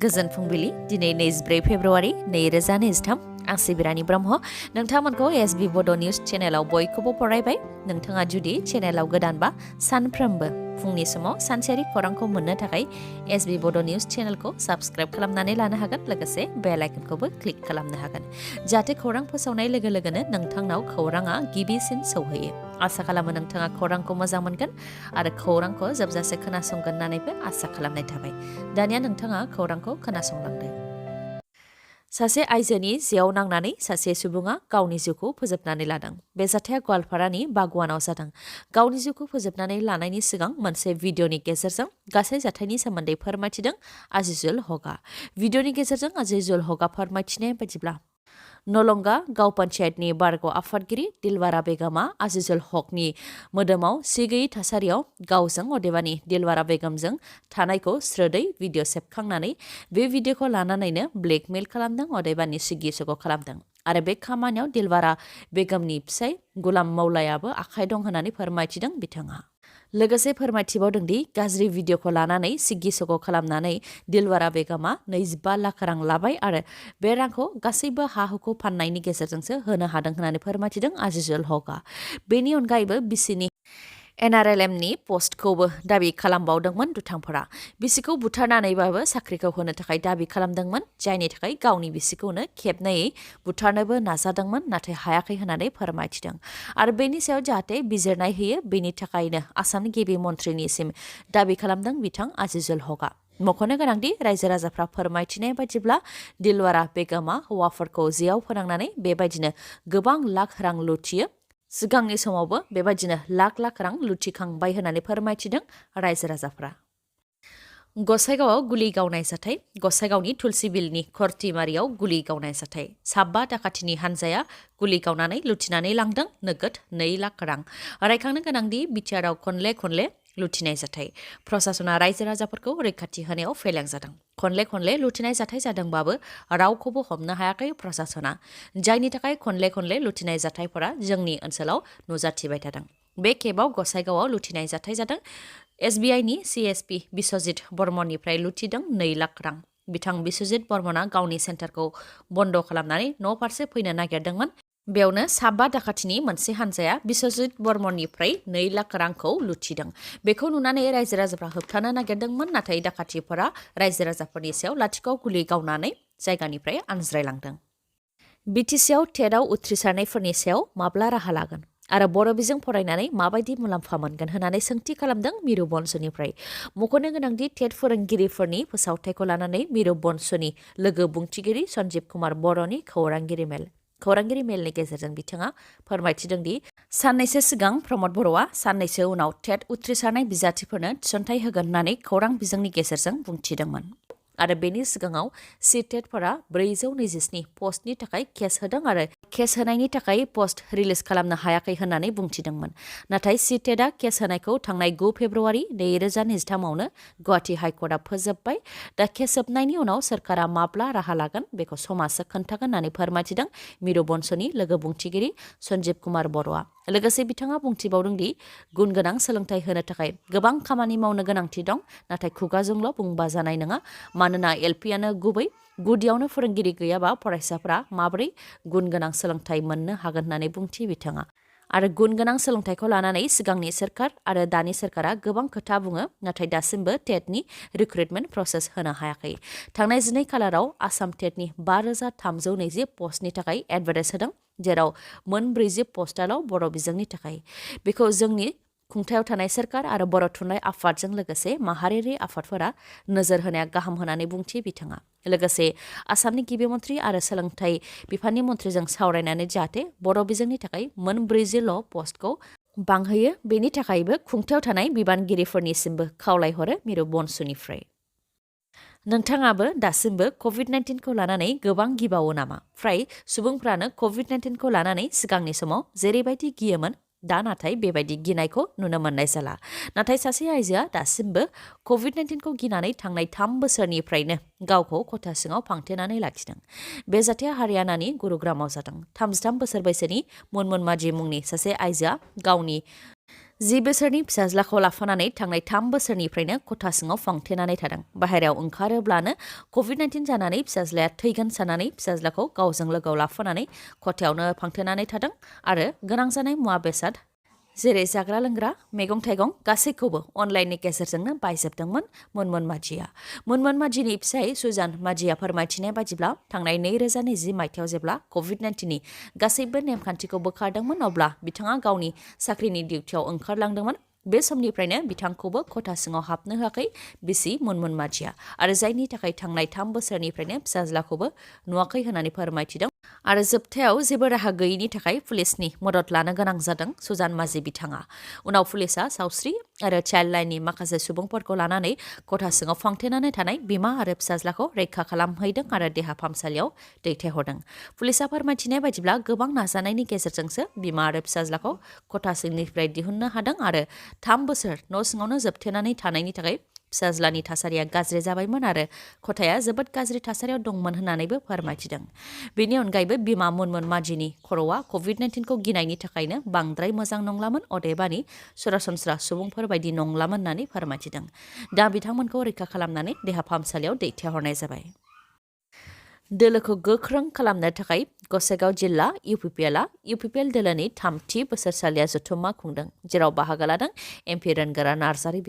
गोजोन फुंबिलि दिनै 24 फेब्रुवारि 2023 आं सिबिरानि ब्रह्म नोंथांमोनखौ SB Bodo News चेनेलाव बयखौबो फरायबाय नोंथाङा जुदि चेनेलाव गोदानबा सानफ्रोमबो फुंनि समाव सानसेयारि खौरांखौ मोननो थाखाय SB Bodo News चेनेलखौ साबस्क्राइब खालामनानै लानो हागोन लोगोसे बेल आइकनखौबो क्लिक खालामनो हागोन जाहाथे खौरां फोसावनाय लोगो लोगोनो नोंथांनाव खौराङा गिबिसिन सौहैयो आसा खालामो नोंथाङा खौरांखौ मोजां मोनगोन आरो खौरांखौ जोबजासे खोनासंगोन होननानैबो आसा खालामनाय थाबाय दानिया नोंथाङा खौरांखौ खोनासंलांदो सासे आइजोनि जियाव नांनानै सासे सुबुङा गावनि जिउखौ फोजोबनानै लादों बे जाथाया गवालपारानि बागवानाव जादों गावनि जिउखौ फोजोबनानै लानायनि सिगां मोनसे भिडिअनि गेजेरजों गासै जाथायनि सोमोन्दै फोरमायथिदों आजिजुल हकआ भिडिअनि गेजेरजों आजिजुल हकआ फोरमायथिनाय बायदिब्ला नलंगा गाव पन्चायतनि बारग' आफादगिरि दिलवारा बेगमा आजिजुल हकनि मोदोमाव सिगैयै थासारियाव गावजों अदेबानि दिलवारा बेगमजों थानायखौ स्रोदै भिडिअ सेबखांनानै बे भिडिअखौ लानानैनो ब्लेकमेल खालामदों अदेबानि सिगि सग' खालामदों आरो बे खामानियाव दिलवारा बेगमनि फिसाय गुलाम मौलायाबो आखाइ दं होननानै फोरमायथिदों बिथाङा लोगोसे फोरमायथिबावदों दि गाज्रि भिडिअखौ लानानै सिगि सग' खालामनानै दिलवारा बेगमा 25 लाख रां लाबाय आरो बे रांखौ गासैबो हा हुखौ फाननायनि गेजेरजोंसो होनो हादों होननानै फोरमायथिदों आजिजुल हकआ बेनि अनगायैबो बिसिनि NRLMनि पस्टखौबो दाबि खालामबावदोंमोन दुथांफोरा बिसिखौ बुथारनानैबाबो साख्रिखौ होनो थाखाय दाबि खालामदोंमोन जायनि थाखाय गावनि बिसिखौनो खेबनैयै बुथारनोबो नाजादोंमोन नाथाय हायाखै होननानै फोरमायथिदों आरो बेनि सायाव जाहाथे बिजिरनाय होयो बेनि थाखायनो आसामनि गिबि मन्थ्रिनिसिम दाबि खालामदों बिथां आजिजुल हकआ मख'नो गोनांदि रायजो राजाफ्रा फोरमायथिनाय बायदिब्ला दिलवारा बेगमा हौवाफोरखौ जेयाव फोनांनानै बेबायदिनो गोबां लाख रां लुथियो सिगांनि समावबो बेबायदिनो लाख लाख रां लुथिखांबाय होननानै फोरमायथिदों रायजो राजाफ्रा गसाइगावआव गुलि गावनाय जाथाय गसाइगावनि तुलसिबिलनि खरथिमारियाव गुलि गावनाय जाथाय 5 दाखाथिनि हानजाया गुलि गावनानै लुथिनानै लांदों नोगोद 2 लाख रां रायखांनो गोनांदि बिटिआरआव खनले लुथिनाय जाथाय प्रशासना रायजो राजाफोरखौ रैखाथि होनायाव फेलें जादों खनले लुथिनाय जाथाय जादोंबाबो रावखौबो हमनो हायाखै प्रशासना जायनि थाखाय खनले लुथिनाय जाथायफोरा जोंनि ओनसोलाव नुजाथिबाय थादों बे खेबाव गसाइगावआव लुथिनाय जाथाय जादों SBIनि CSP बिश्वजित बर्मननिफ्राय लुथिदों 2 लाख रां बिथां बिश्वजित बर्मना गावनि सेन्टारखौ बन्द खालामनानै न' फारसे फैनो नागिरदोंमोन बेयावनो 5 दाखाथिनि मोनसे हानजाया बिश्वजित बर्मननिफ्राय 2 लाख रांखौ लुथिदों बेखौ नुनानै रायजो राजाफ्रा होबथानो नागिरदोंमोन नाथाय दाखाथिफोरा रायजो राजाफोरनि सायाव लाथिख' गुलि गावनानै जायगानिफ्राय आनज्रायलांदों बिटिसिआव टेटआव उथ्रिसारनायफोरनि सायाव माब्ला राहा लागोन आरो बर' बिजों फरायनानै माबायदि मुलाम्फा मोनगोन होननानै सोंथि खालामदों मिरु बंस'निफ्राय मख'नो गोनांदि टेट फोरोंगिरिफोरनि फोसावथायखौ लानानै मिरु बंस'नि लोगो बुंथिगिरि सन्जीब कुमार बर'नि खौरांगिरि मेलनि गेजेरजों बिथाङा फोरमायथिदों दि साननैसो सिगां प्रमद बर'आ साननैसो उनाव टेट उथ्रिसारनाय बिजाथिफोरनो थिसनथाइ होगोन होननानै खौरां बिजोंनि गेजेरजों बुंथिदोंमोन आरो बेनि सिगाङाव सिटेटफोरा 427 पस्टनि थाखाय केस होदों आरो केस होनायनि थाखाय पस्ट रिलिज खालामनो हायाखै होननानै बुंथिदोंमोन नाथाय सिटेटआ केस होनायखौ थांनाय 9 फेब्रुवारि 2023आवनो गुवाहाटी हाइकर्टआ फोजोबबाय दा केस जोबनायनि उनाव सोरखारा माब्ला राहा लागोन बेखौ समाजसो खोन्थागोन होननानै फोरमायथिदों मिरु बंस'नि लोगो बुंथिगिरि सन्जीब कुमार बर'आ लोगोसे बिथाङा बुंथिबावदों दि गुन गोनां सोलोंथाइ होनो थाखाय गोबां खामानि मावनो गोनांथि दं नाथाय खुगाजोंल' बुंबा जानाय नङा मानोना LPआनो गुबै गुदियावनो फोरोंगिरि गैयाबा फरायसाफ्रा माबोरै गुन गोनां सोलोंथाइ मोननो हागोन होननानै बुंथि बिथाङा आरो गुन गोनां सोलोंथाइखौ लानानै सिगांनि सोरखार आरो दानि सोरखारा गोबां खोथा बुङो नाथाय दासिमबो टेटनि रिक्रुटमेन्ट प्रसेस होनो हायाखै थांनाय 12 खालाराव आसाम टेटनि 5320 पस्टनि थाखाय एडभार्टाइज होदों जेराव 40 पस्टाल' बर' बिजोंनि थाखाय बेखौ जोंनि खुंथायाव थानाय सोरखार आरो बर' थुनलाइ आफादजों लोगोसे माहारियारि आफादफोरा नोजोर होनाया गाहाम होननानै बुंथि बिथाङा लोगोसे आसामनि गिबि मन्थ्रि आरो सोलोंथाइ बिफाननि मन्थ्रिजों सावरायनानै जाहाथे बर' बिजोंनि थाखाय 40 पस्टखौ बांहोयो बेनि थाखायबो खुंथायाव थानाय बिबानगिरिफोरनिसिमबो खावलायहरो मिरु बंस'निफ्राय नोंथाङाबो दासिमबो COVID-19खौ लानानै गोबां गिबावो नामा फ्राय सुबुंफ्रानो COVID-19खौ लानानै सिगांनि समाव जेरैबायदि गियोमोन दा नाथाय बेबायदि गिनायखौ नुनो मोननाय जाला नाथाय सासे आइजोआ दासिमबो COVID-19खौ गिनानै थांनाय 3 बोसोरनिफ्रायनो गावखौ खथा सिङाव फांथेनानै लाखिदों बे जाथाया हारियानानि गुरुग्रामाव जादों 33 बोसोर बैसोनि मुनमुन माझी मुंनि सासे आइजोआ गावनि 10 बोसोरनि फिसाज्लाखौ लाफानानै थांनाय 3 बोसोरनिफ्रायनो खथा सिङाव फांथेनानै थादों। बाहेरायाव ओंखारोब्लानो COVID-19 जानानै फिसाज्लाया थैगोन साननानै फिसाज्लाखौ गावजों लोगोआव लाफानानै खथायावनो फांथेनानै थादों आरो गोनां जानाय मुवा बेसाद जेरै जाग्रा लोंग्रा मैगं थाइगं गासैखौबो अनलाइननि गेजेरजोंनो बायजोबदोंमोन मुनमुन माजिया। मुनमुन माजिनि फिसाय सुजान माजिया फोरमायथिनाय बादिब्ला थांनाय 2020 मायथाइयाव जेब्ला COVID-19नि गासैबो नेमखान्थिखौ बोखारदोंमोन अब्ला बिथाङा गावनि साख्रिनि डिउटियाव ओंखारलांदोंमोन। बे समनिफ्रायनो बिथांखौबो खथा सिङाव हाबनो होआखै बिसि मुनमुन माजिया आरो जायनि थाखाय थांनाय 3 बोसोरनिफ्रायनो फिसाज्लाखौबो नुवाखै होननानै फोरमायथिदों आरो जोबथायाव जेबो राहा गैयैनि थाखाय पुलिसनि मदद लानो गोनां जादों सुजान माजि बिथाङा। उनाव पुलिसआ सावस्रि आरो चाइल्ड लाइननि माखासे सुबुंफोरखौ लानानै खथा सिङाव फांथेनानै थानाय बिमा आरो फिसाज्लाखौ रैखा खालामहैदों आरो देहा फाहामसालियाव दैथायहरदों। पुलिसआ फोरमायथिनाय बादिब्ला गोबां नाजानायनि गेजेरजोंसो बिमा आरो फिसाज्लाखौ खथा सिंनिफ्राय दिहुननो हादों आरो 3 बोसोर न' सिङावनो जोबथेनानै थानायनि थाखाय फिसाज्लानि थासारिया गाज्रि जाबायमोन आरो खथाया जोबोद गाज्रि थासारियाव दंमोन होननानैबो फोरमायथिदों। बेनि अनगायैबो बिमा मुनमुन माजिनि खर'आ COVID-19खौ गिनायनि थाखायनो बांद्राय मोजां नंलामोन अदेबानि सरासनस्रा सुबुंफोर बायदि नंलामोन होननानै फोरमायथिदों। दा बिथांमोनखौ रैखा खालामनानै देहा फाहामसालियाव दैथायहरनाय जाबाय। दोलोखौ गोख्रों खालामनो थाखाय गसाइगाव जिल्ला UPPL दोलोनि 3थि बोसोरसालिया जथुम्मा खुंदों, जेराव बाहागो लादों MP रोनगोरा नार्जारि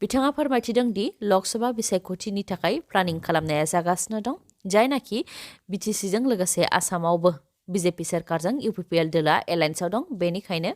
बिथाङा फोरमायथिदों दि लकसभा बिसायख'थिनि थाखाय प्लानिं खालामनाया जागासिनो दं, जायनाखि BTCजों लोगोसे आसामावबो BJP सोरखारजों UPPL दोलोआ एलायन्सआव दं। बेनिखायनो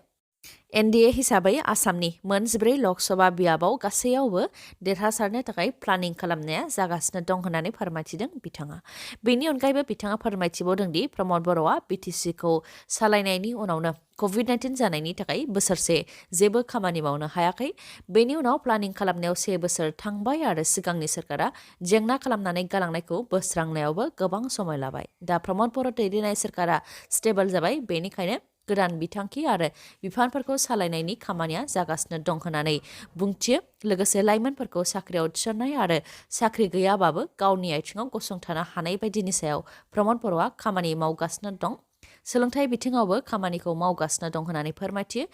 NDA हिसाबै आसामनि मोन 14 लकसभा बियाबाव गासैयावबो देरहासारनो थाखाय प्लानिं खालामनाया जागासिनो दं होननानै फोरमायथिदों बिथाङा। बेनि अनगायैबो बिथाङा फोरमायथिबावदों दि प्रमद बर'आ BTCखौ सालायनायनि उनावनो COVID-19 जानायनि थाखाय बोसोरसे जेबो खामानि मावनो हायाखै। बेनि उनाव प्लानिं खालामनायाव 1 बोसोर थांबाय आरो सिगांनि सोरखारा जेंना खालामनानै गालांनायखौ बोस्रांनायावबो गोबां समय लाबाय। दा प्रमद बर' दैदेननाय सोरखारा स्टेबल जाबाय, बेनिखायनो गोदान बिथांखि आरो बिफानफोरखौ सालायनायनि खामानिया जागासिनो दं होननानै बुंथियो। लोगोसे लाइमोनफोरखौ साख्रियाव थिसननाय आरो साख्रि गैयाबाबो गावनि आथिङाव गसंथानो हानाय बायदिनि सायाव प्रमद बर'आ खामानि मावगासिनो दं। सोलोंथाइ बिथिङावबो खामानिखौ मावगासिनो दं होननानै फोरमायथियो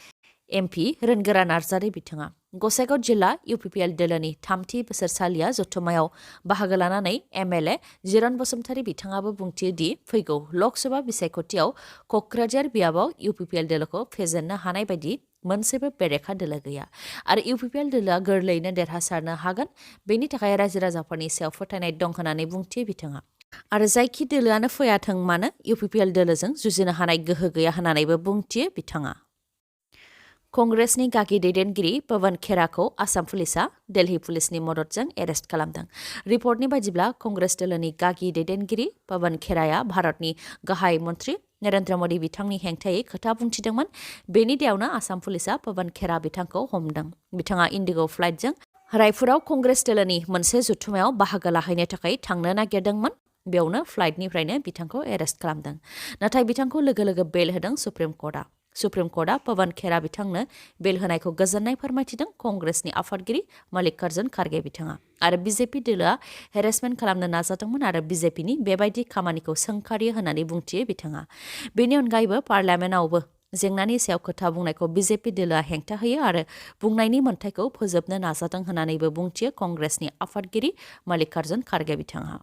MP रोनगोरा नार्जारि बिथाङा। गसाइगाव जिल्ला UPPL दोलोनि 3थि बोसोरसालिया जथुम्मायाव बाहागो लानानै MLA जिरन बसुमतारी बिथाङाबो बुंथियो दि फैगौ लकसभा बिसायख'थियाव क'क्राझार बियाबाव UPPL दोलोखौ फेजेननो हानाय बायदि मोनसेबो बेरेखा दोलो गैया आरो UPPL दोलोआ गोरलैयैनो देरहासारनो हागोन। बेनि थाखाय रायजो राजाफोरनि सायाव फोथायनाय दं होननानै बुंथियो बिथाङा। आरो जायखि दोलोआनो फैयाथों मानो UPPL दोलोजों जुजिनो हानाय गोहो गैया होननानैबो बुंथियो बिथाङा। कंग्रेसनि गागि दैदेनगिरि पवन खेराखौ आसाम पुलिसआ दिल्ली पुलिसनि मददजों एरेस्ट खालामदों। रिपर्टनि बायदिब्ला कंग्रेस दोलोनि गागि दैदेनगिरि पवन खेराया भारतनि गाहाय मन्त्रि नरेन्द्र मोदी बिथांनि हेंथायै खोथा बुंथिदोंमोन। बेनि दायावनो आसाम पुलिसआ पवन खेरा बिथांखौ हमदों। बिथाङा इन्डिग' फ्लाइटजों रायपुराव कंग्रेस दोलोनि मोनसे जथुम्मायाव बाहागो लाहैनो थाखाय थांनो नागिरदोंमोन। बेयावनो फ्लाइटनिफ्रायनो बिथांखौ एरेस्ट खालामदों। नाथाय बिथांखौ लोगो लोगो बेल होदों सुप्रिम कर्टआ। सुप्रिम कर्टआ पवन खेरा बिथांनो बेल होनायखौ गोजोननाय फोरमायथिदों कंग्रेसनि आफादगिरि मल्लिकार्जुन खारगे बिथाङा। आरो BJP दोलोआ हेरेसमेन्ट खालामनो नाजादोंमोन आरो BJPनि बेबायदि खामानिखौ सोंखारियो होननानै बुंथियो बिथाङा। बेनि अनगायैबो पार्लियामेन्टआवबो जेंनानि सायाव खोथा बुंनायखौ BJP दोलोआ हेंथा होयो आरो बुंनायनि मोन्थायखौ फोजोबनो नाजादों होननानैबो बुंथियो कंग्रेसनि आफादगिरि मल्लिकार्जुन खारगे बिथाङा।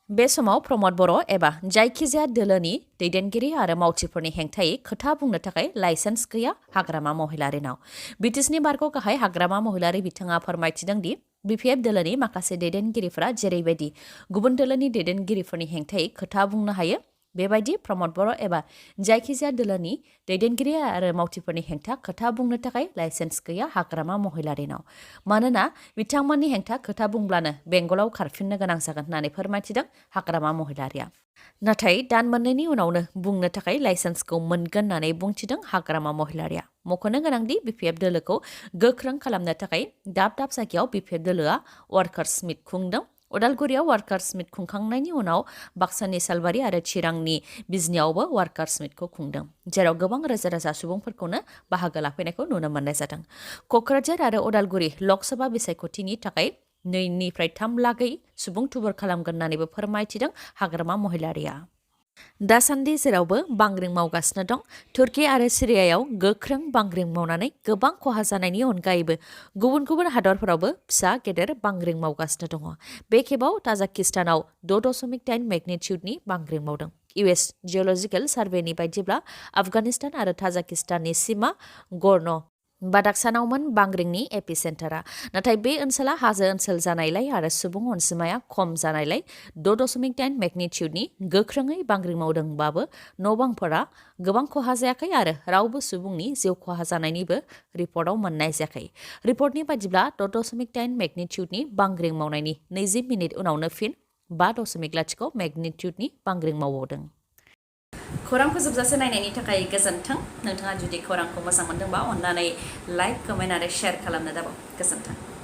बे समाव प्रमद बर' एबा जायखिजाया दोलोनि दैदेनगिरि आरो मावथिफोरनि हेंथायै खोथा बुंनो थाखाय लाइसेन्स गैया हाग्रामा महिलारिनाव। BTCनि बारग' गाहाय हाग्रामा महिलारि बिथाङा फोरमायथिदों दि BPF दोलोनि माखासे दैदेनगिरिफोरा जेरैबायदि गुबुन दोलोनि दैदेनगिरिफोरनि हेंथायै खोथा बुंनो हायो, बेबायदि प्रमद बर' एबा जायखिजाया दोलोनि दैदेनगिरि आरो मावथिफोरनि हेंथा खोथा बुंनो थाखाय लाइसेन्स गैया हाग्रामा महिलारिनाव। मानोना बिथांमोननि हेंथा खोथा बुंब्लानो बेंगलाव खारफिननो गोनां जागोन होननानै फोरमायथिदों हाग्रामा महिलारिया। नाथाय दान मोननैनि उनावनो बुंनो थाखाय लाइसेन्सखौ मोनगोन होननानै बुंथिदों हाग्रामा महिलारिया। मख'नो गोनांदि BPF दोलोखौ गोख्रों खालामनो थाखाय दाब दाब जायगायाव BPF दोलोआ वार्कार्स मिट खुंदों। उदालगुरियाव वार्कार्स मिट खुंखांनायनि उनाव बाक्सानि सालबारि आरो चिरांनि बिजनियावबो वार्कार्स मिटखौ खुंदों, जेराव गोबां रोजा रोजा सुबुंफोरखौनो बाहागो लाफैनायखौ नुनो मोननाय जादों। क'क्राझार आरो उदालगुरि लकसभा बिसायख'थिनि थाखाय 2 निफ्राय 3 लागै सुबुं थुबुर खालामगोन होननानैबो फोरमायथिदों हाग्रामा महिलारिया। दासान्दि जेरावबो बांग्रिं मावगासिनो दं। तुर्की आरो सिरियायाव गोख्रों बांग्रिं मावनानै गोबां खहा जानायनि अनगायैबो गुबुन गुबुन हादरफोरावबो फिसा गेदेर बांग्रिं मावगासिनो दङ। बे खेबाव ताजाकिस्तानाव 6.9 मेगनिट्युडनि बांग्रिं मावदों। US जिअलजिकेल सार्भेनि बायदिब्ला आफगानिस्तान आरो ताजाकिस्ताननि सिमा गर्नो बादाखसानावमोन बांग्रिंनि एपिसेन्टारा। नाथाय बे ओनसोला हाजो ओनसोल जानायलाय आरो सुबुं अनजिमाया खम जानायलाय 6.9 मेगनिट्युडनि गोख्रोङै बांग्रिं मावदोंबाबो न'बांफोरा गोबां खहा जायाखै आरो रावबो सुबुंनि जिउ खहा जानायनिबो रिपर्टआव मोननाय जायाखै। रिपर्टनि बायदिब्ला 6.9 मेगनिट्युडनि बांग्रिं मावनायनि 20 मिनिट उनावनो फिन 5.0 मेगनिट्युडनि बांग्रिं मावबावदों। खौरांखौ जोबजासे नायनायनि थाखाय गोजोन्थों। नोंथाङा जुदि खौरांखौ मोजां मोनदोंबा अन्नानै लाइक, कमेन्ट आरो शेयार खालामनो दाबाव। गोजोन्थों।